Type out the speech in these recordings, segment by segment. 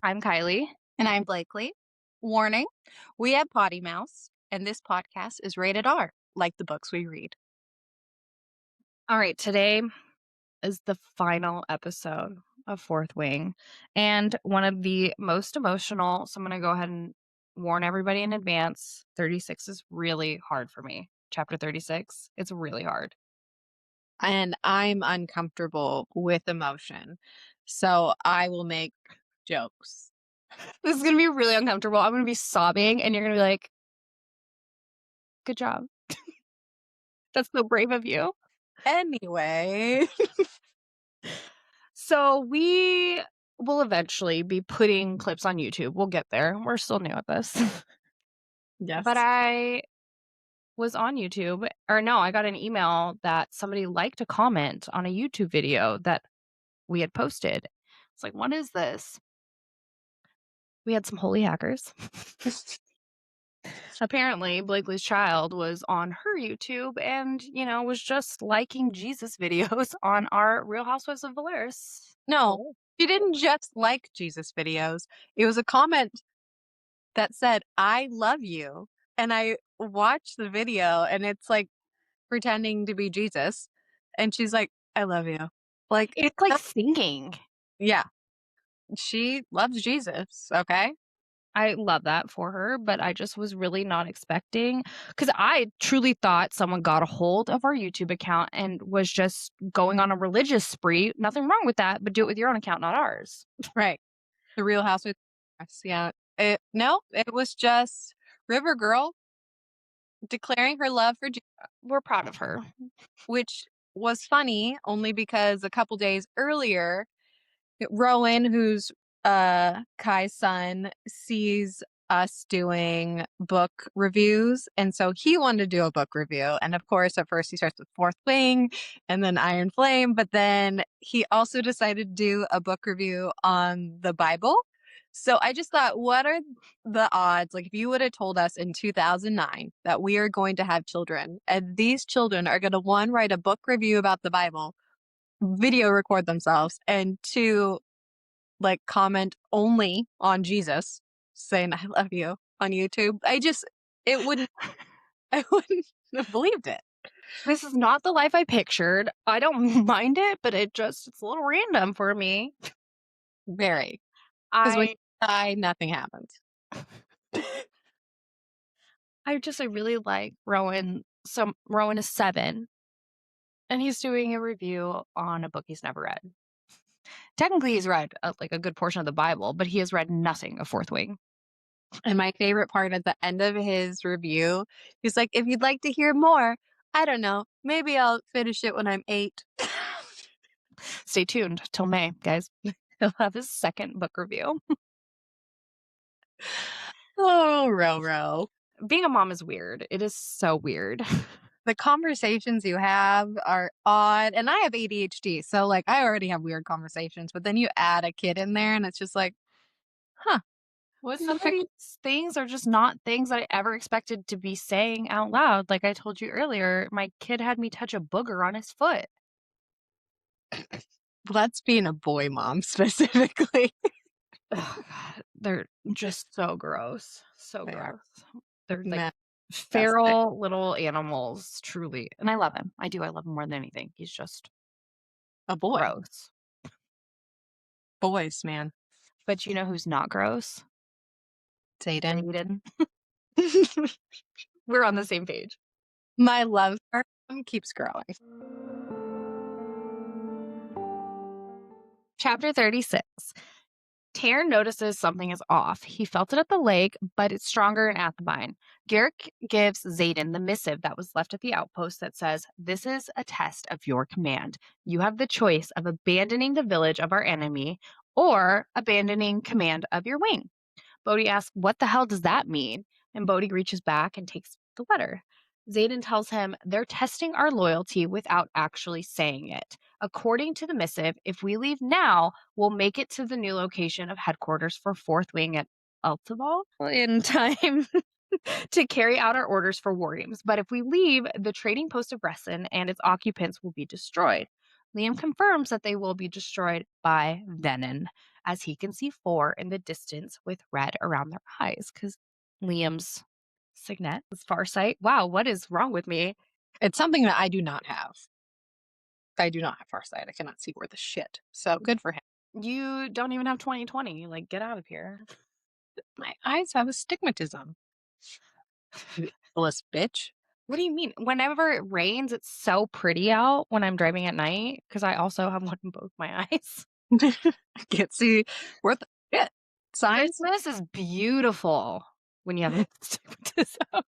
I'm Kylie. And I'm Blakely. Warning, we have potty mouths, and this podcast is rated R, like the books we read. All right, today is the final episode of Fourth Wing and one of the most emotional. So I'm going to go ahead and warn everybody in advance. 36 is really hard for me. Chapter 36, it's really hard. And I'm uncomfortable with emotion, so I will make jokes. This is going to be really uncomfortable. I'm going to be sobbing, and you're going to be like, good job. That's so brave of you. Anyway. So we will eventually be putting clips on YouTube. We'll get there. We're still new at this. Yes. But I was on YouTube, or no, I got an email that somebody liked a comment on a YouTube video that we had posted. It's like, what is this? We had some holy hackers. Apparently, Blakely's child was on her YouTube and, was just liking Jesus videos on our Real Housewives of Velaris. No, she didn't just like Jesus videos. It was a comment that said, I love you. And I watched the video, and it's like pretending to be Jesus. And she's like, I love you. Like, It's like singing. yeah, she loves Jesus. Okay. I love that for her, but I just was really not expecting, because I truly thought someone got a hold of our YouTube account and was just going on a religious spree. Nothing wrong with that, but do it with your own account, not ours. Right. The Real Housewives. Yeah. No, it was just River Girl declaring her love for Jesus, We're proud of her. which was funny only because a couple days earlier, Rowan, who's Kai's son, sees us doing book reviews, and so he wanted to do a book review. And of course, at first he starts with Fourth Wing and then Iron Flame, but then he also decided to do a book review on the Bible. So I just thought, what are the odds? Like, if you would have told us in 2009 that we are going to have children, and these children are going to, one, write a book review about the Bible, video record themselves, and two, like, comment only on Jesus, saying I love you on YouTube. I wouldn't have believed it. This is not the life I pictured. I don't mind it, but it's a little random for me. Very. Because when you die, nothing happens. I really like Rowan. So Rowan is 7, and he's doing a review on a book he's never read. Technically, he's read a good portion of the Bible, but he has read nothing of Fourth Wing. And my favorite part at the end of his review, he's like, if you'd like to hear more, I don't know, maybe I'll finish it when I'm 8. Stay tuned till May, guys. He'll have his second book review. Oh, Row. Being a mom is weird. It is so weird. The conversations you have are odd, and I have ADHD, so like I already have weird conversations, but then you add a kid in there and it's just like, huh. Some of these things are just not things that I ever expected to be saying out loud. Like I told you earlier, my kid had me touch a booger on his foot. That's being a boy mom specifically. Oh, God. They're just so gross. So gross. They're like feral little animals, truly. And I love him. I do. I love him more than anything. He's just a boy. Gross. Boys, man. But you know who's not gross? Xaden. We're on the same page. My love for him keeps growing. Chapter 36. Tairn notices something is off. He felt it at the lake, but it's stronger in Athebine. Garrick gives Xaden the missive that was left at the outpost that says, "This is a test of your command. You have the choice of abandoning the village of our enemy or abandoning command of your wing." Bodhi asks, "What the hell does that mean?" And Bodhi reaches back and takes the letter. Xaden tells him they're testing our loyalty without actually saying it. According to the missive, if we leave now, we'll make it to the new location of headquarters for Fourth Wing at Altibal in time to carry out our orders for war games. But if we leave, the trading post of Resson and its occupants will be destroyed. Liam confirms that they will be destroyed by venom, as he can see four in the distance with red around their eyes because Liam's signet is farsight. Wow, what is wrong with me? It's something that I do not have. I do not have farsight. I cannot see worth a shit. So good for him. You don't even have 2020. Like, get out of here. My eyes have astigmatism. You illest bitch. What do you mean? Whenever it rains, it's so pretty out when I'm driving at night because I also have one in both my eyes. I can't see worth a shit. Signs? Christmas is beautiful when you have astigmatism.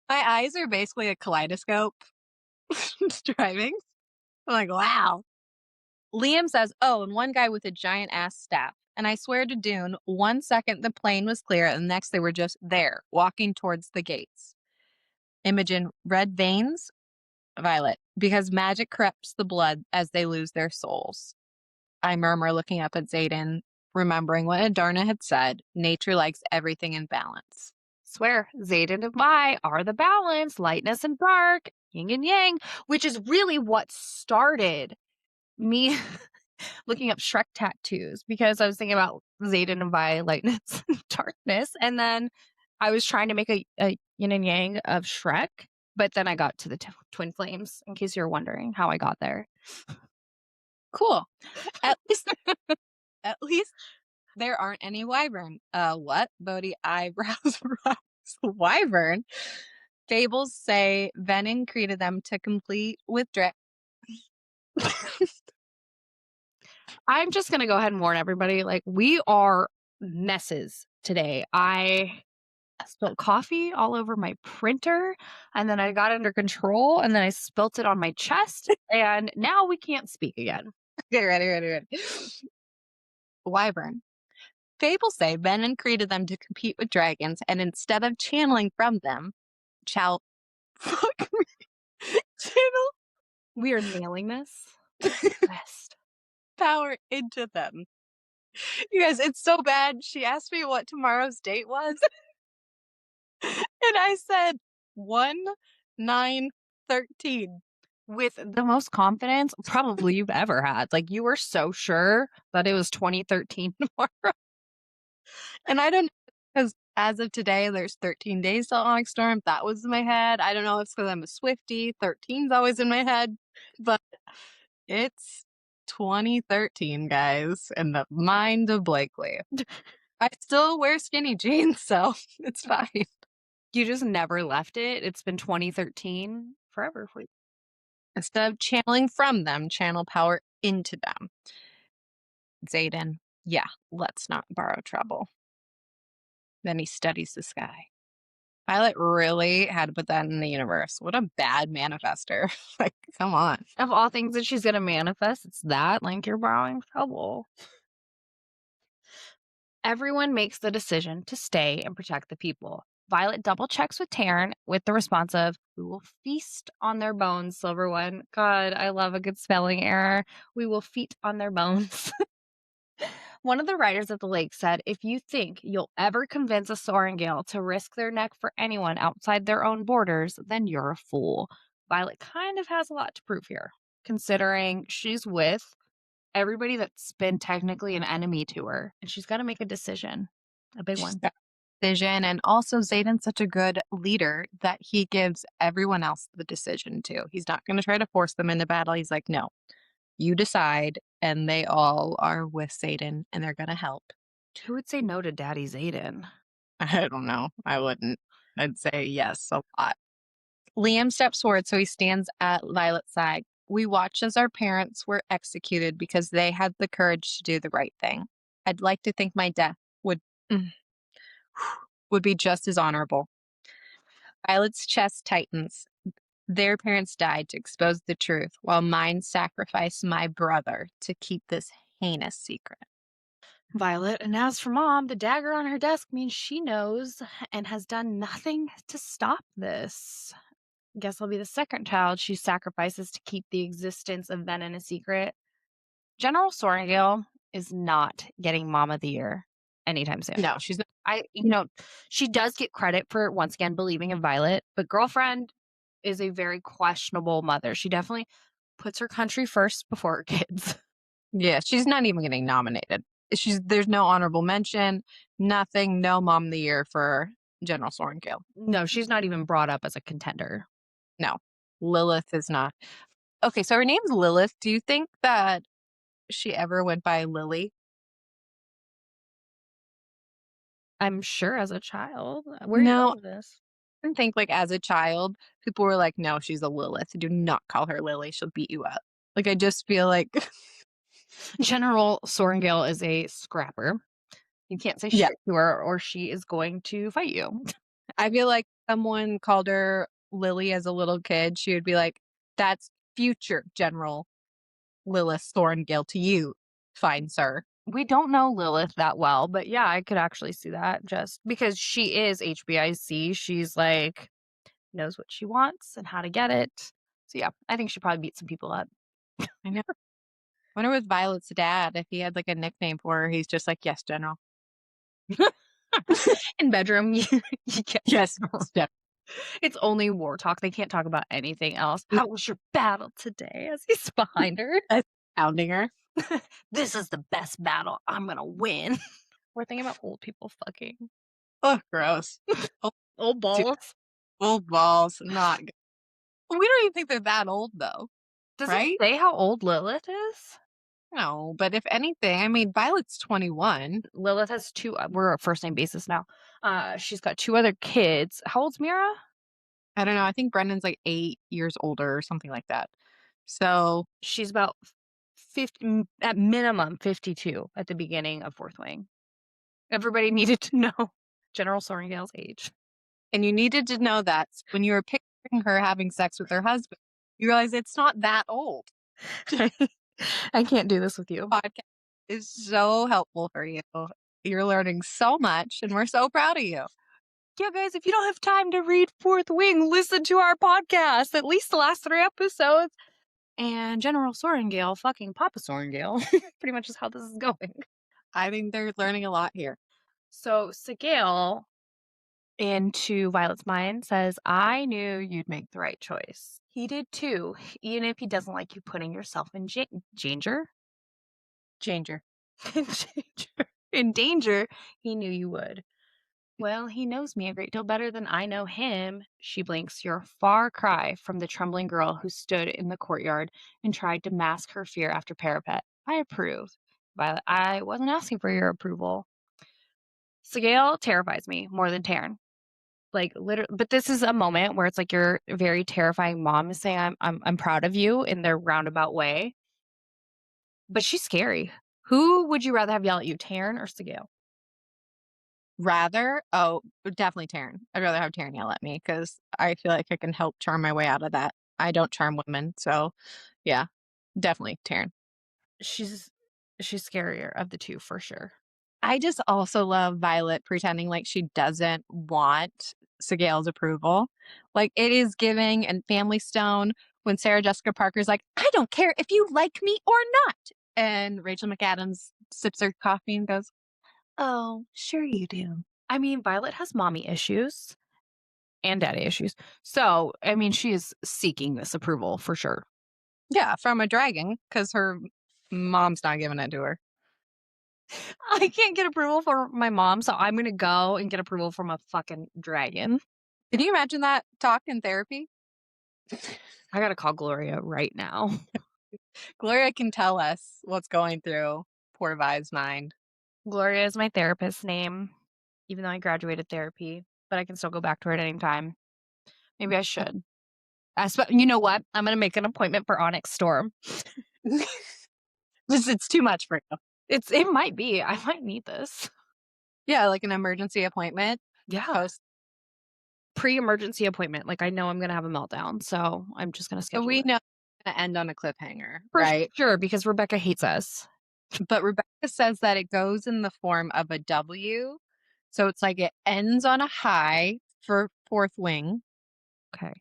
My eyes are basically a kaleidoscope. Driving. I'm like, wow. Liam says, oh, and one guy with a giant ass staff. And I swear to Dune, 1 second the plane was clear, and the next they were just there, walking towards the gates. Imogen, red veins? Violet, because magic corrupts the blood as they lose their souls. I murmur, looking up at Xaden, remembering what Adarna had said, nature likes everything in balance. Swear, Xaden and Vi are the balance, lightness and dark, yin and yang, which is really what started me looking up Shrek tattoos because I was thinking about Xaden and Vi, lightness and darkness. And then I was trying to make a yin and yang of Shrek, but then I got to the twin flames, in case you're wondering how I got there. Cool. At least, at least there aren't any wyvern. What? Bodhi eyebrows rose. Wyvern? Fables say Venin created them to complete with drip. I'm just going to go ahead and warn everybody, like, we are messes today. I spilled coffee all over my printer, and then I got under control, and then I spilt it on my chest, and now we can't speak again. Okay, ready. Wyvern. Fables say Venin created them to compete with dragons, and instead of channeling from them, fuck me, channel We are nailing this. Best. power into them. You guys, it's so bad. She asked me what tomorrow's date was, and I said 1/9/13. With the most confidence probably you've ever had. Like, you were so sure that it was 2013 tomorrow. And I don't, because as of today, there's 13 days till Onyx Storm. That was in my head. I don't know if it's because I'm a Swiftie. 13's always in my head, but it's 2013, guys, in the mind of Blakely. I still wear skinny jeans, so it's fine. You just never left it. It's been 2013 forever for you. Instead of channeling from them, channel power into them. Xaden, yeah, let's not borrow trouble. Then he studies the sky. Violet really had to put that in the universe. What a bad manifester. Like, come on. Of all things that she's going to manifest, it's that. Like, you're borrowing trouble. Everyone makes the decision to stay and protect the people. Violet double checks with Taryn with the response of, we will feast on their bones, Silver One. God, I love a good spelling error. We will feast on their bones. One of the riders at the lake said, if you think you'll ever convince a Sorrengail to risk their neck for anyone outside their own borders, then you're a fool. Violet kind of has a lot to prove here, considering she's with everybody that's been technically an enemy to her, and she's got to make a decision, a big one. Decision, and also Xaden's such a good leader that he gives everyone else the decision to. He's not going to try to force them into battle. He's like, no, you decide, and they all are with Xaden, and they're going to help. Who would say no to Daddy Xaden? I don't know. I wouldn't. I'd say yes a lot. Liam steps forward, so he stands at Violet's side. We watched as our parents were executed because they had the courage to do the right thing. I'd like to think my death would be just as honorable. Violet's chest tightens. Their parents died to expose the truth, while mine sacrificed my brother to keep this heinous secret. Violet, and as for Mom, the dagger on her desk means she knows and has done nothing to stop this. Guess I'll be the second child she sacrifices to keep the existence of Venin a secret. General Sorrengail is not getting Mom of the Year anytime soon. No, she's not. She does get credit for once again believing in Violet, but Girlfriend is a very questionable mother. She definitely Puts her country first before her kids. Yeah, she's not even getting nominated. There's no honorable mention, nothing, no Mom of the Year for General Sorrengail. No, she's not even brought up as a contender. No, Lilith is not. Okay, so her name's Lilith. Do you think that she ever went by Lily? I'm sure as a child. Where are you No, going with this? I think like as a child, people were like, no, she's a Lilith. Do not call her Lily. She'll beat you up. Like, I just feel like, General Sorrengail is a scrapper. You can't say yeah, shit to her or she is going to fight you. I feel like someone called her Lily as a little kid. She would be like, that's future General Lilith Sorrengail to you, fine sir. We don't know Lilith that well, but yeah, I could actually see that just because she is HBIC. She's like, knows what she wants and how to get it. So yeah, I think she probably beat some people up. I know. I wonder with Violet's dad, if he had like a nickname for her, he's just like, yes, General. In bedroom, you get Yes, General. it's only war talk. They can't talk about anything else. How was your battle today? As he's behind her. Pounding her. This is the best battle. I'm gonna win. We're thinking about old people fucking. Oh, gross. Oh, Old dude, balls. old balls, not good. We don't even think they're that old though, Does it right? say how old Lilith is? No, but if anything, I mean, Violet's 21. Lilith has two. We're a first name basis now. She's got two other kids. How old's Mira? I don't know. I think Brendan's like 8 years older or something like that. So, She's about 50, at minimum 52 at the beginning of Fourth Wing. Everybody needed to know General Sorrengail's age. and you needed to know that when you were picturing her having sex with her husband, you realize it's not that old. I can't do this with you. Podcast is so helpful for you. You're learning so much, and we're so proud of you. Yeah, guys, if you don't have time to read Fourth Wing, listen to our podcast, at least the last 3 episodes. And General Sorrengail, fucking Papa Sorrengail, pretty much is how this is going. I think they're learning a lot here. So Sigale, into Violet's mind, says, I knew you'd make the right choice. He did too, even if he doesn't like you putting yourself in danger. Changer. In danger, he knew you would. Well, he knows me a great deal better than I know him. She blinks. You're a far cry from the trembling girl who stood in the courtyard and tried to mask her fear after parapet. I approve. Violet, I wasn't asking for your approval. Sigale terrifies me more than Taryn. Like literally, but this is a moment where it's like your very terrifying mom is saying, I'm proud of you in their roundabout way. But she's scary. Who would you rather have yell at you, Taryn or Sigale? Definitely Taryn. I'd rather have Taryn yell at me because I feel like I can help charm my way out of that. I don't charm women, so yeah, definitely Taryn. She's scarier of the two for sure. I just also love Violet pretending like she doesn't want Sigale's approval. Like it is giving and Family Stone when Sarah Jessica Parker's like, I don't care if you like me or not. And Rachel McAdams sips her coffee and goes, oh, sure you do. I mean, Violet has mommy issues and daddy issues. So, I mean, she is seeking this approval for sure. Yeah, from a dragon because her mom's not giving it to her. I can't get approval from my mom, so I'm going to go and get approval from a fucking dragon. Can you imagine that talk in therapy? I got to call Gloria right now. Gloria can tell us what's going through poor Vi's mind. Gloria is my therapist's name, even though I graduated therapy, but I can still go back to her at any time. Maybe I should. You know what? I'm going to make an appointment for Onyx Storm. It's too much for you. It might be. I might need this. Yeah, like an emergency appointment. Yeah. Pre-emergency appointment. Like I know I'm going to have a meltdown, so I'm just going to So schedule we it. know it's going to end on a cliffhanger, For right? sure, because Rebecca hates us. But Rebecca says that it goes in the form of a W. So it's like it ends on a high for Fourth Wing. Okay.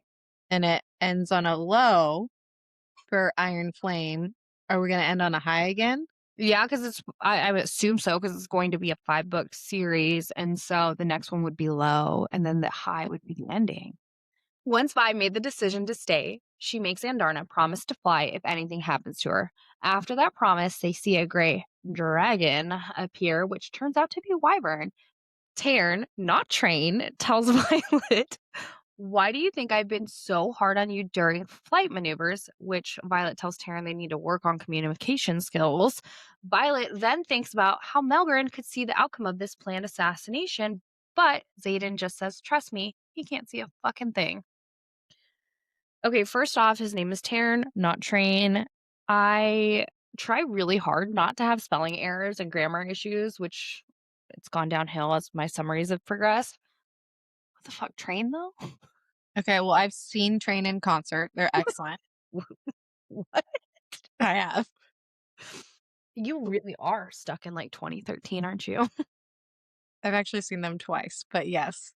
And it ends on a low for Iron Flame. Are we going to end on a high again? Yeah, because I would assume so, because it's going to be a 5-book series. And so the next one would be low, and then the high would be the ending. Once Vi made the decision to stay, she makes Andarna promise to fly if anything happens to her. After that promise, they see a gray dragon appear, which turns out to be a wyvern. Tarn, not Train, tells Violet, "Why do you think I've been so hard on you during flight maneuvers?" Which Violet tells Taryn they need to work on communication skills. Violet then thinks about how Melgren could see the outcome of this planned assassination, but Xaden just says, "Trust me, he can't see a fucking thing." Okay, first off, his name is Tarn, not Train. I try really hard not to have spelling errors and grammar issues, which it's gone downhill as my summaries have progressed. What the fuck, Train though? Okay, well, I've seen Train in concert. They're excellent. What? I have. You really are stuck in like 2013, aren't you? I've actually seen them twice, but yes.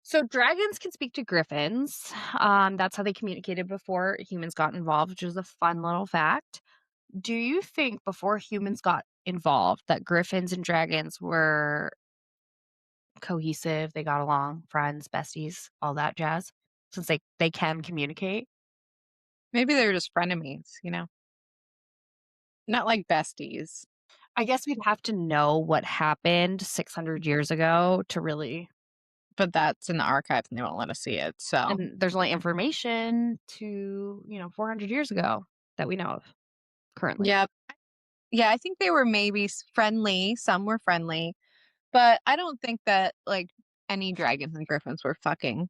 So dragons can speak to griffins. That's how they communicated before humans got involved, which is a fun little fact. Do you think before humans got involved that griffins and dragons were cohesive, they got along, friends, besties, all that jazz? Since they can communicate? Maybe they're just frenemies, you know? Not like besties, I guess we'd have to know what happened 600 years ago to really. but that's in the archives and they won't let us see it. So, And there's only information to, 400 years ago that we know of currently. yeah. Yeah, I think they were maybe friendly. Some were friendly, but I don't think that like any dragons and griffins were fucking.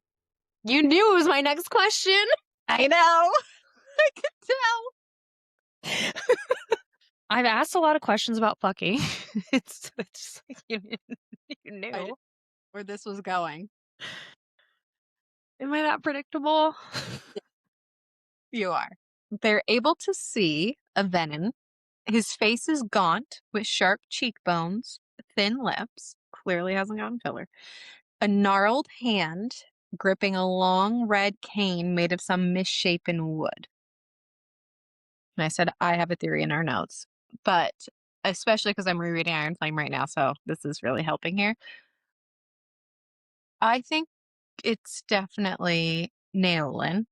You knew it was my next question. I know. I could tell. I've asked a lot of questions about fucking. It's just like you I knew. knew where this was going. Am I that predictable? You are. They're able to see a venom. His face is gaunt with sharp cheekbones, thin lips, clearly hasn't gotten filler, a gnarled hand gripping a long red cane made of some misshapen wood. And I said, I have a theory in our notes, but especially because I'm rereading Iron Flame right now, so this is really helping here. I think it's definitely Naolin.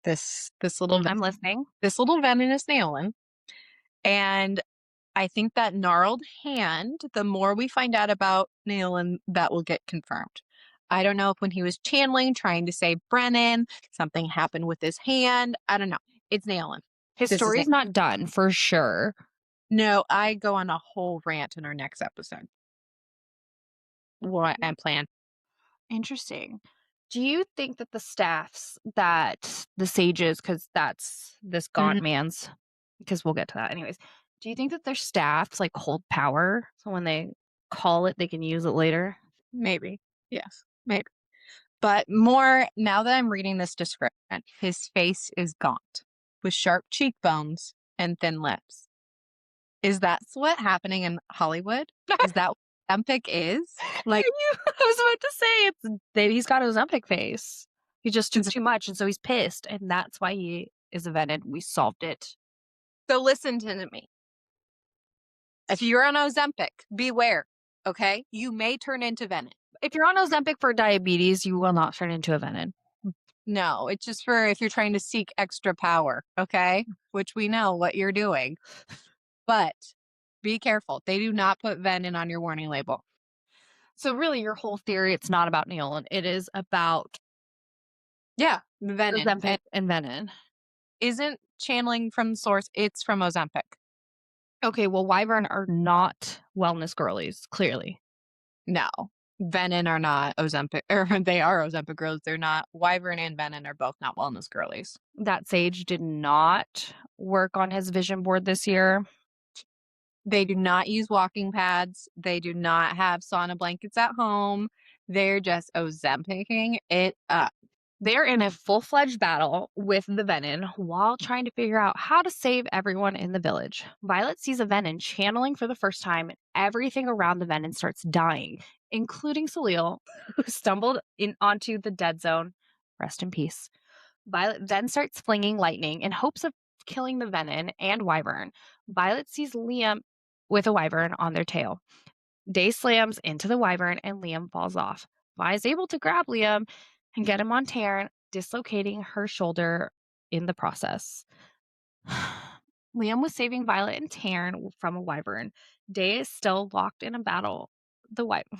This little I'm listening. this little venom is Naolin. And I think that gnarled hand, the more we find out about Naolin, that will get confirmed. I don't know if when he was channeling, trying to save Brennan, something happened with his hand. I don't know. It's Naolin. His This is story's it. not done for sure. No, I go on a whole rant in our next episode. What I plan. Interesting. Do you think that the staffs that the sages, because that's this Mhm. gaunt man's, because we'll get to that anyways. Do you think that their staffs like hold power? So when they call it, they can use it later? Maybe. Yes, maybe. But more now that I'm reading this description, his face is gaunt with sharp cheekbones and thin lips. Is that what's happening in Hollywood? Is that what Ozempic is? Like, I was about to say it's that he's got Ozempic face. He just took so too much, and so he's pissed, and that's why he is a venom. We solved it. listen to me. If you're on Ozempic, beware, okay? You may turn into venom. If you're on Ozempic for diabetes, you will not turn into a venom. No, it's just for if you're trying to seek extra power, okay? Which we know what you're doing. But be careful. They do not put venom on your warning label. So really, your whole theory, it's not about Neolin. It is about Yeah, venom. Ozempic and venom. Isn't channeling from the source, it's from Ozempic. Okay, well, Wyvern are not wellness girlies, clearly. No. Venom are not Ozempic, or they are Ozempic girls. They're not. Wyvern and Venom are both not wellness girlies. That sage did not work on his vision board this year. They do not use walking pads. They do not have sauna blankets at home. They're just Ozempicing it up. They're in a full-fledged battle with the Venom while trying to figure out how to save everyone in the village. Violet sees a Venom channeling for the first time, and everything around the Venom starts dying, including Salil, who stumbled onto the dead zone. Rest in peace. Violet then starts flinging lightning in hopes of killing the Venom and Wyvern. Violet sees Liam with a Wyvern on their tail. Day slams into the Wyvern and Liam falls off. Vi is able to grab Liam and get him on Taryn. dislocating her shoulder in the process. Liam was saving Violet and Taryn from a wyvern. Day is still locked in a battle. The wyvern.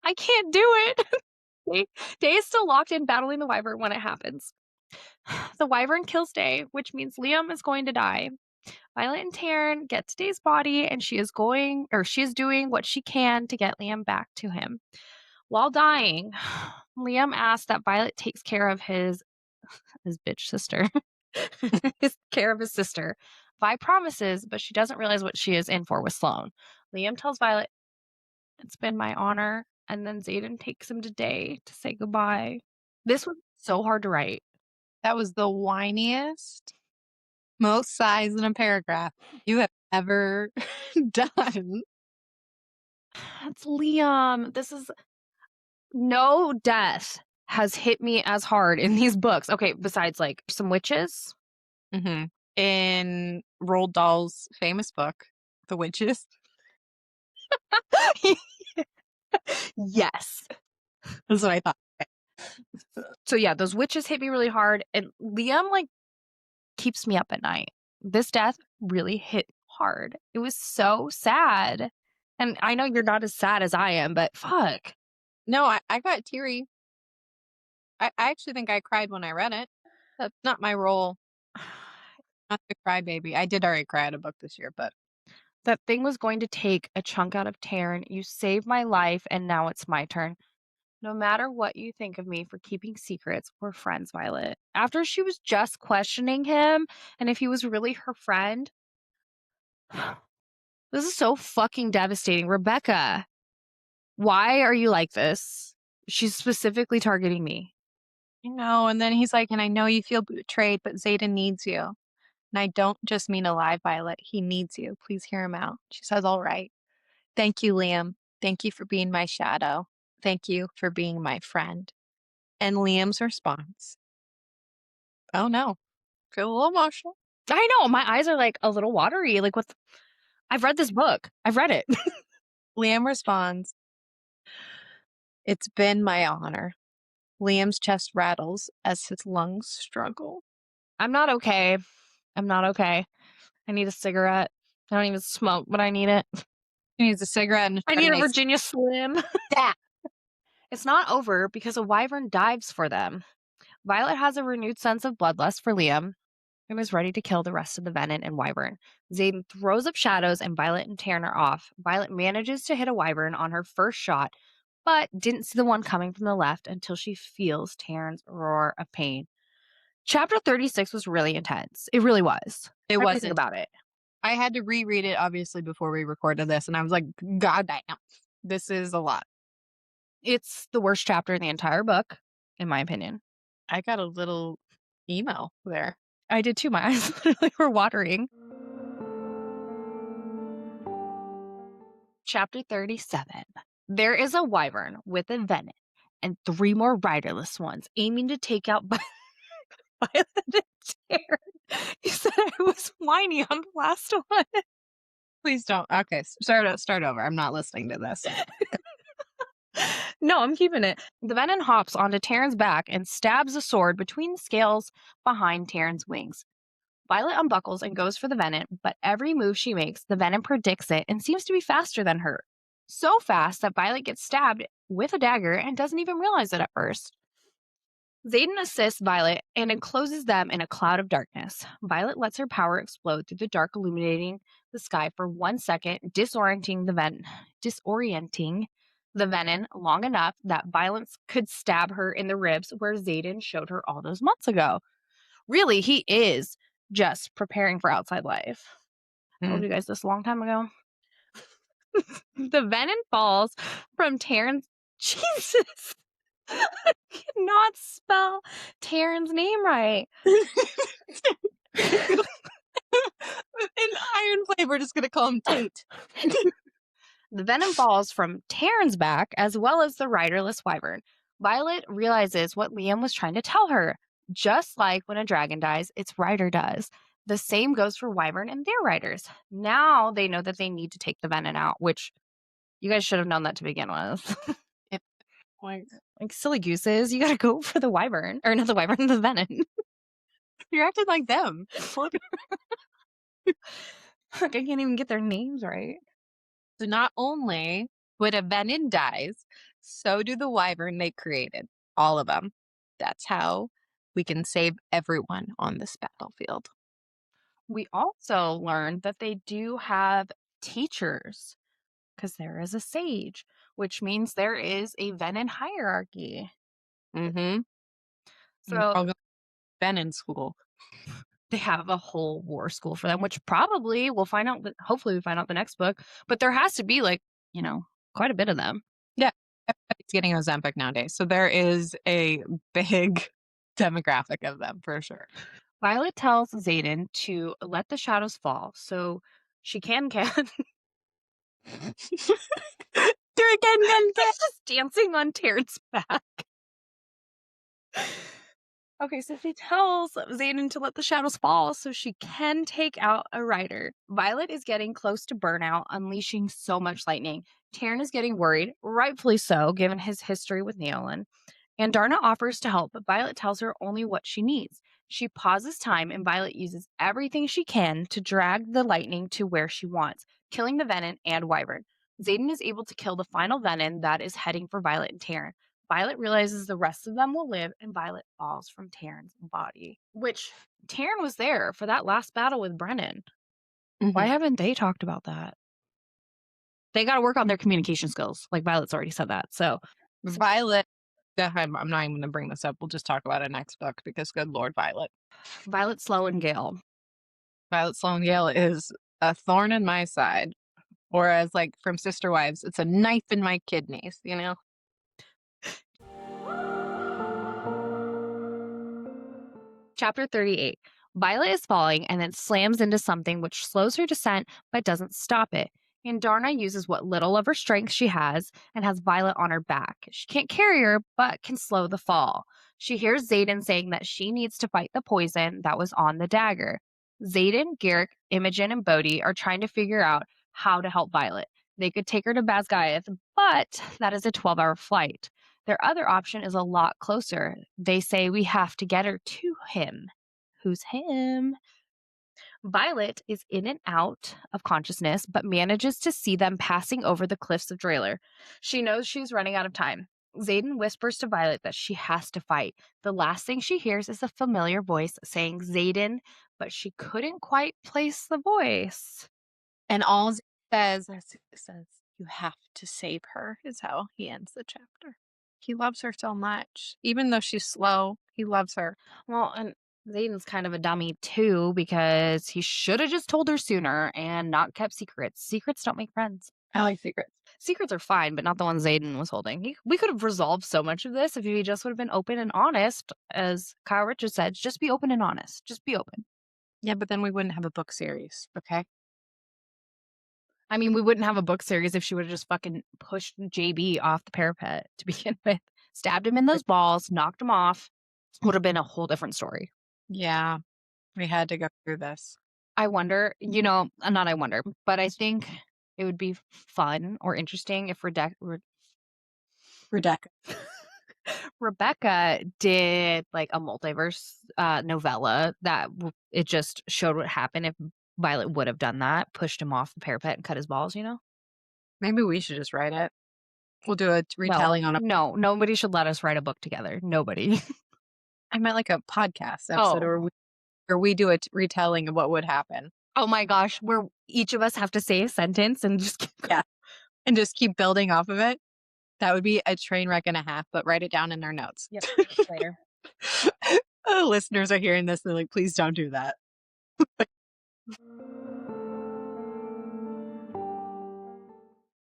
I can't do it. Day is still locked in battling the wyvern when it happens. The wyvern kills Day, which means Liam is going to die. Violet and Taryn get to Day's body, and she is doing what she can to get Liam back to him. While dying, Liam asks that Violet takes care of his bitch sister. His care of his sister. Vi promises, but she doesn't realize what she is in for with Sloane. Liam tells Violet, "It's been my honor," and then Xaden takes him to Day to say goodbye. This was so hard to write. That was the whiniest, most sighs in a paragraph you have ever done. It's Liam. No death has hit me as hard in these books. Okay, besides like some witches. Mm-hmm. In Roald Dahl's famous book, The Witches. Yes. That's what I thought. So yeah, those witches hit me really hard, and Liam like keeps me up at night. This death really hit hard. It was so sad. And I know you're not as sad as I am, but fuck. No, I got teary. I actually think I cried when I read it. That's not my role. Not the crybaby. I did already cry at a book this year, but That thing was going to take a chunk out of Taryn. You saved my life, and now it's my turn. No matter what you think of me for keeping secrets, we're friends, Violet. After she was just questioning him and if he was really her friend. This is so fucking devastating. Rebecca, why are you like this? She's specifically targeting me. and then he's like, and I know you feel betrayed, but Xaden needs you. And I don't just mean alive, Violet. He needs you. Please hear him out. She says, all right. Thank you, Liam. Thank you for being my shadow. Thank you for being my friend. And Liam's response, oh no, feel a little emotional. I know. My eyes are like a little watery. Like, I've read this book. I've read it. Liam responds, it's been my honor. Liam's chest rattles as his lungs struggle. I'm not okay. I'm not okay. I need a cigarette. I don't even smoke, but I need it. He needs a cigarette and I need a Chardonnay. Virginia Slim. Yeah. It's not over because a wyvern dives for them. Violet has a renewed sense of bloodlust for Liam and is ready to kill the rest of the Venom and wyvern. Xaden throws up shadows and Violet and Taryn are off. Violet manages to hit a wyvern on her first shot, but didn't see the one coming from the left until she feels Taryn's roar of pain. Chapter 36 was really intense. It really was. It Everything wasn't. about it. I had to reread it, obviously, before we recorded this, and I was like, God damn, this is a lot. It's the worst chapter in the entire book, in my opinion. I got a little emo there. I did too. My eyes literally were watering. Chapter 37. There is a wyvern with a venom and 3 more riderless ones aiming to take out Violet and Taryn. You said I was whiny on the last one. Please don't. Okay, start over. I'm not listening to this. No, I'm keeping it. The venom hops onto Taryn's back and stabs a sword between the scales behind Taryn's wings. Violet unbuckles and goes for the venom, but every move she makes, the venom predicts it and seems to be faster than her. So fast that Violet gets stabbed with a dagger and doesn't even realize it at first. Xaden assists Violet and encloses them in a cloud of darkness. Violet lets her power explode through the dark, illuminating the sky for 1 second, disorienting the venom long enough that Violence could stab her in the ribs where Xaden showed her all those months ago. Really, he is just preparing for outside life. I told you guys this a long time ago. The venom falls from Taryn's... Jesus! I cannot spell Taryn's name right. In Iron Flame, we're just going to call him Tate. The venom falls from Taryn's back as well as the riderless wyvern. Violet realizes what Liam was trying to tell her. Just like when a dragon dies, its rider does. The same goes for wyvern and their riders. Now they know that they need to take the venom out, which you guys should have known that to begin with. Like silly gooses, you gotta go for the wyvern. Or not the wyvern, the venom. You're acting like them. I can't even get their names right. So not only when a venin dies, so do the wyvern they created. All of them. That's how we can save everyone on this battlefield. We also learned that they do have teachers because there is a sage, which means there is a venin hierarchy. Mm-hmm. We're So all going to venin school. they have a whole war school for them, which probably we'll find out. Hopefully, we find out the next book. But there has to be quite a bit of them. Yeah. Everybody's getting Ozempic nowadays. So there is a big demographic of them for sure. Violet tells Xaden to let the shadows fall so she can. Do it again. He's just dancing on Terrence's back. Okay, so she tells Xaden to let the shadows fall so she can take out a rider. Violet is getting close to burnout, unleashing so much lightning. Taryn is getting worried, rightfully so, given his history with Neolin. And Darna offers to help, but Violet tells her only what she needs. She pauses time, and Violet uses everything she can to drag the lightning to where she wants, killing the Venin and Wyvern. Xaden is able to kill the final Venin that is heading for Violet and Taryn. Violet realizes the rest of them will live, and Violet falls from Taryn's body. Which, Taryn was there for that last battle with Brennan. Why haven't they talked about that? They got to work on their communication skills. Like Violet's already said that. So, Violet, I'm not even going to bring this up. We'll just talk about it next book because good Lord, Violet. Violet, Sorrengail. Violet Sorrengail is a thorn in my side. Or as like from Sister Wives, it's a knife in my kidneys, you know? Chapter 38. Violet is falling and then slams into something which slows her descent but doesn't stop it. And Darna uses what little of her strength she has and has Violet on her back. She can't carry her but can slow the fall. She hears Xaden saying that she needs to fight the poison that was on the dagger. Xaden, Garrick, Imogen, and Bodhi are trying to figure out how to help Violet. They could take her to Basgiath, but that is a 12-hour flight. Their other option is a lot closer. They say we have to get her to him. Who's him? Violet is in and out of consciousness, but manages to see them passing over the cliffs of Drailer. She knows she's running out of time. Xaden whispers to Violet that she has to fight. The last thing she hears is a familiar voice saying Xaden, but she couldn't quite place the voice. And all it says, you have to save her, is how he ends the chapter. He loves her so much. Even though she's slow, he loves her. Well, and Xaden's kind of a dummy too because he should have just told her sooner and not kept secrets. Secrets don't make friends. I like secrets. Secrets are fine, but not the ones Xaden was holding. We could have resolved so much of this if he just would have been open and honest. As Kyle Richards said, just be open and honest. Just be open. Yeah, but then we wouldn't have a book series, okay? I mean, we wouldn't have a book series if she would have just fucking pushed JB off the parapet to begin with. Stabbed him in those balls, knocked him off. Would have been a whole different story. Yeah, we had to go through this. I wonder, not I wonder, but I think it would be fun or interesting if Rebecca did like a multiverse novella that it just showed what happened if Violet would have done that, pushed him off the parapet and cut his balls, Maybe we should just write it. We'll do a retelling on a... No, nobody should let us write a book together. Nobody. I meant like a podcast episode or we do a retelling of what would happen. Oh my gosh, where each of us have to say a sentence and just and just keep building off of it. That would be a train wreck and a half, but write it down in our notes. Yep, later. Listeners are hearing this, they're like, please don't do that.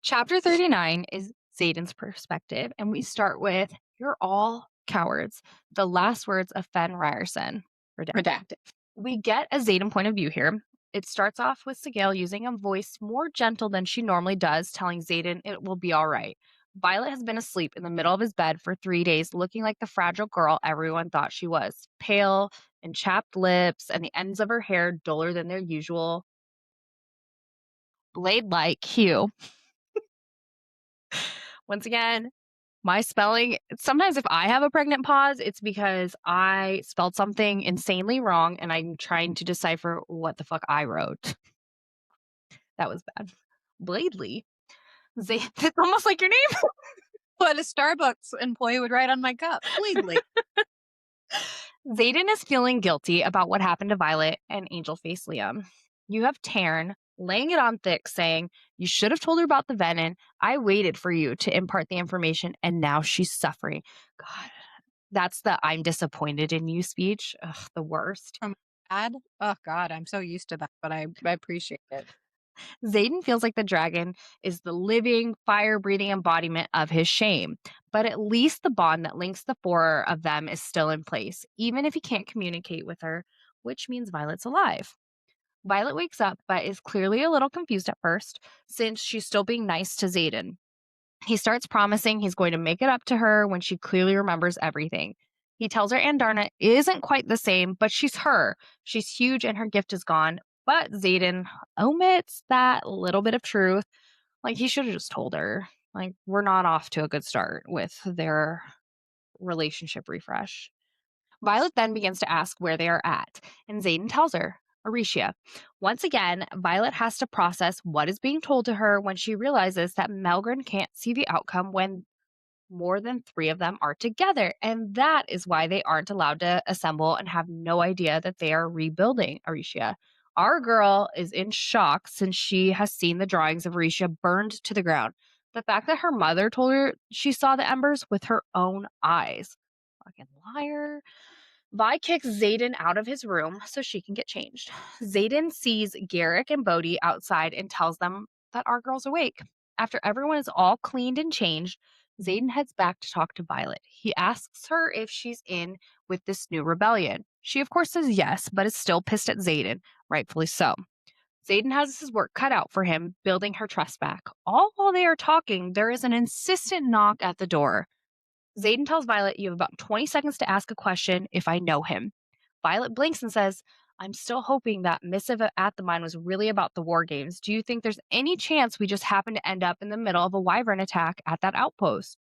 Chapter 39 is Xaden's perspective, and we start with, "You're all cowards." The last words of Fen Riorson. Redacted. We get a Xaden point of view here. It starts off with Sorrengail using a voice more gentle than she normally does, telling Xaden it will be all right. Violet has been asleep in the middle of his bed for 3 days, looking like the fragile girl everyone thought she was. Pale and chapped lips, and the ends of her hair duller than their usual blade-like hue. Once again, My spelling, sometimes if I have a pregnant pause, it's because I spelled something insanely wrong and I'm trying to decipher what the fuck I wrote. That was bad. Bladely. It's almost like your name. What a Starbucks employee would write on my cup. Bleedly. Xaden is feeling guilty about what happened to Violet and Angel Face Liam. You have Tarn laying it on thick, saying, "You should have told her about the venom. I waited for you to impart the information, and now she's suffering." God, that's the "I'm disappointed in you" speech. Ugh, the worst. From dad? Oh God, I'm so used to that, but I appreciate it. Xaden feels like the dragon is the living, fire breathing embodiment of his shame. But at least the bond that links the four of them is still in place, even if he can't communicate with her, which means Violet's alive. Violet wakes up, but is clearly a little confused at first, since she's still being nice to Xaden. He starts promising he's going to make it up to her when she clearly remembers everything. He tells her Andarna isn't quite the same, but she's her. She's huge and her gift is gone. But Xaden omits that little bit of truth. Like, he should have just told her. Like, we're not off to a good start with their relationship refresh. Violet then begins to ask where they are at, and Xaden tells her, Aricia. Once again, Violet has to process what is being told to her when she realizes that Melgren can't see the outcome when more than three of them are together. And that is why they aren't allowed to assemble and have no idea that they are rebuilding Aricia. Our girl is in shock since she has seen the drawings of Aricia burned to the ground. The fact that her mother told her she saw the embers with her own eyes. Fucking liar. Vi kicks Xaden out of his room so she can get changed. Xaden sees Garrick and Bodhi outside and tells them that our girl's awake. After everyone is all cleaned and changed, Xaden heads back to talk to Violet. He asks her if she's in with this new rebellion. She, of course, says yes, but is still pissed at Xaden, rightfully so. Xaden has his work cut out for him, building her trust back. All while they are talking, there is an insistent knock at the door. Xaden tells Violet, "You have about 20 seconds to ask a question if I know him." Violet blinks and says, "I'm still hoping that missive at the mine was really about the war games. Do you think there's any chance we just happen to end up in the middle of a wyvern attack at that outpost?"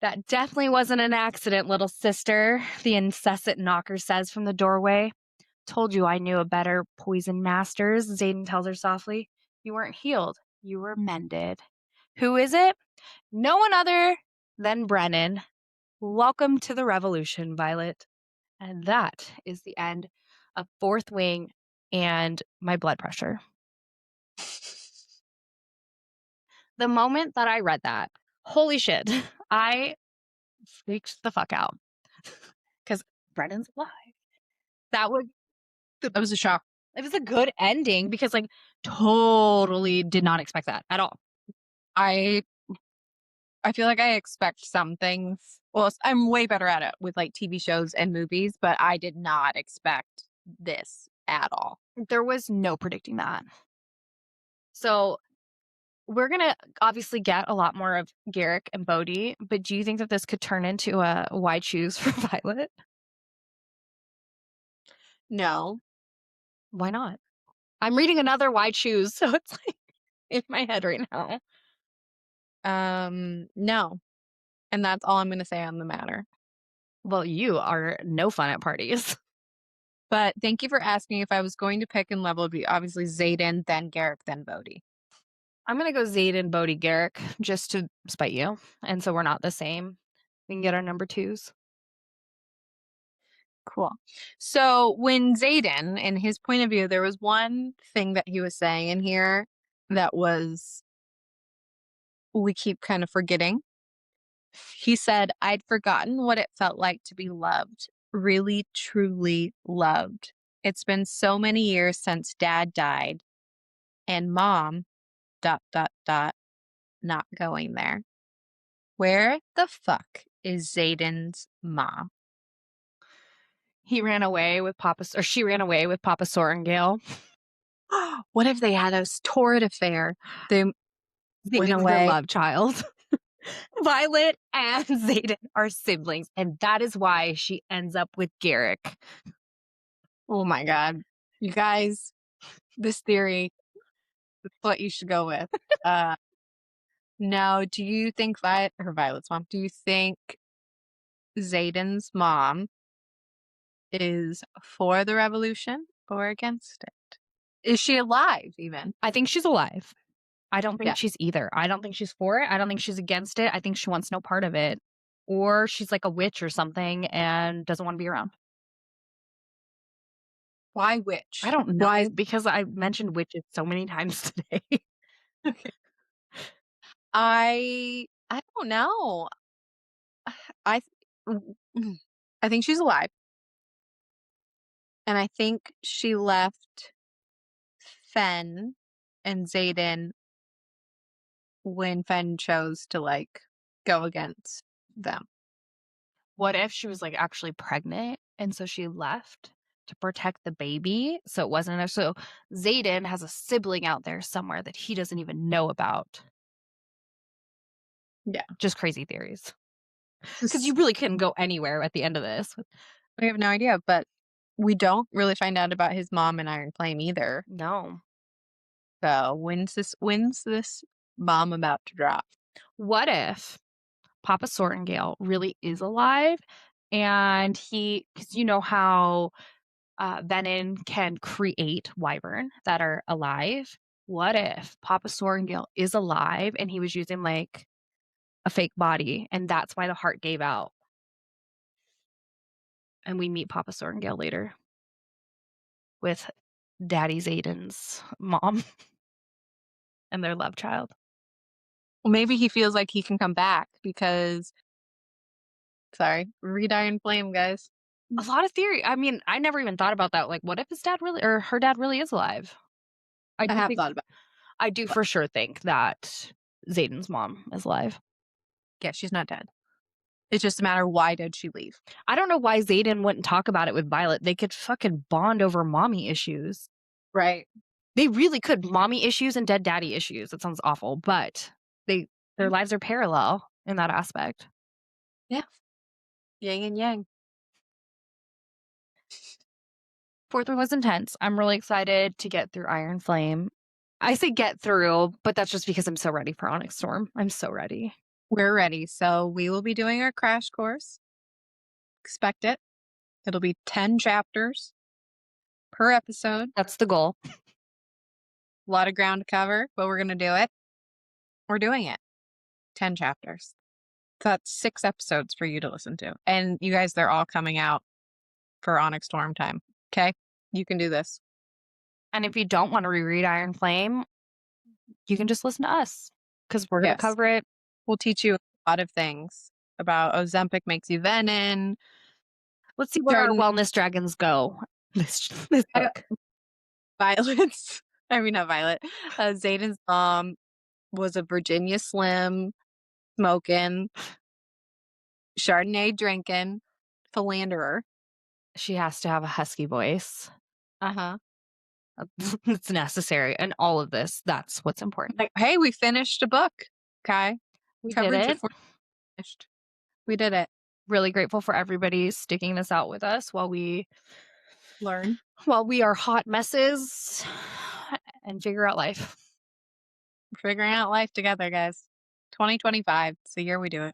"That definitely wasn't an accident, little sister," the incessant knocker says from the doorway. "Told you I knew a better poison masters," Xaden tells her softly. "You weren't healed. You were mended." "Who is it?" "No one other than Brennan. Welcome to the revolution, Violet." And that is the end of Fourth Wing and my blood pressure. The moment that I read that, holy shit, I freaked the fuck out. Because Brennan's alive. That was That was a shock. it was a good ending because like totally did not expect that at all. I feel like I expect some things. Well, I'm way better at it with like TV shows and movies, but I did not expect this at all. There was no predicting that. So we're going to obviously get a lot more of Garrick and Bodhi, but do you think that this could turn into a why choose for Violet? No. Why not? I'm reading another why choose, so it's like in my head right now. No. And that's all I'm going to say on the matter. Well, you are no fun at parties. But thank you for asking. If I was going to pick in level, it'd be obviously Xaden, then Garrick, then Bodhi. I'm going to go Xaden, Bodhi, Garrick just to spite you. And so we're not the same. We can get our number twos. Cool. So when Xaden, in his point of view, there was one thing that he was saying in here that was, we keep kind of forgetting. He said, I'd forgotten what it felt like to be loved, really, truly loved. It's been so many years since Dad died, and Mom, ... not going there. Where the fuck is Xaden's mom? He ran away with Papa, or she ran away with Papa Sorrengail. What if they had a torrid affair? They went Xaden's the away. love child. Violet and Xaden are siblings, and that is why she ends up with Garrick. Oh my God. You guys, this theory is what you should go with. Now, do you think Violet's mom, do you think Xaden's mom is for the revolution or against it? Is she alive even? I think she's alive. I don't Yeah. think she's either. I don't think she's for it. I don't think she's against it. I think she wants no part of it. Or she's like a witch or something and doesn't want to be around. Why I witch? don't Why? know because I mentioned witches so many times today. Okay. I don't know. I I think she's alive, and I think she left Fen and Xaden when Fen chose to like go against them. What if she was like actually pregnant and so she left to protect the baby? So it wasn't so Xaden has a sibling out there somewhere that he doesn't even know about. Yeah. Just crazy theories. Because you really couldn't go anywhere at the end of this. We have no idea, but we don't really find out about his mom in Iron Flame either. No. So when's this bomb about to drop? What if Papa Sorrengail really is alive and because you know how Venom can create wyvern that are alive? What if Papa Sorrengail is alive and he was using like a fake body and that's why the heart gave out? And we meet Papa Sorrengail later with Daddy Xaden's mom and their love child. Well, maybe he feels like he can come back because sorry, read Iron Flame, guys. A lot of theory. I mean, I never even thought about that. Like, what if his dad really or her dad really is alive? I I do have think thought about I do it, but for sure think that Xaden's mom is alive. yeah, she's not dead. It's just a matter of why did she leave? I don't know why Xaden wouldn't talk about it with Violet. They could fucking bond over mommy issues. Right. They really could. Mommy issues and dead daddy issues. That sounds awful, but their lives are parallel in that aspect. Yeah. Yin and yang. Fourth one was intense. I'm really excited to get through Iron Flame. I say get through, but that's just because I'm so ready for Onyx Storm. I'm so ready. We're ready. So we will be doing our crash course. Expect it. It'll be 10 chapters per episode. That's the goal. A lot of ground to cover, but we're going to do it. We're doing it. 10 chapters. So that's 6 episodes for you to listen to. And you guys, they're all coming out for Onyx Storm time. Okay? You can do this. And if you don't want to reread Iron Flame, you can just listen to us because we're going to Yes. cover it. We'll teach you a lot of things about Ozempic makes you venom. Let's see where our Jordan, wellness dragons go this book. Violet's, I mean, not Violet. Xaden's mom was a Virginia Slim, smoking, Chardonnay drinking, philanderer. She has to have a husky voice. Uh-huh. It's necessary. And all of this, that's what's important. Like, hey, we finished a book, Kai. We did Coverage it. before finished. We did it. Really grateful for everybody sticking this out with us while we Learn. are hot messes and figure out life. We're figuring out life together, guys. 2025. It's the year we do it.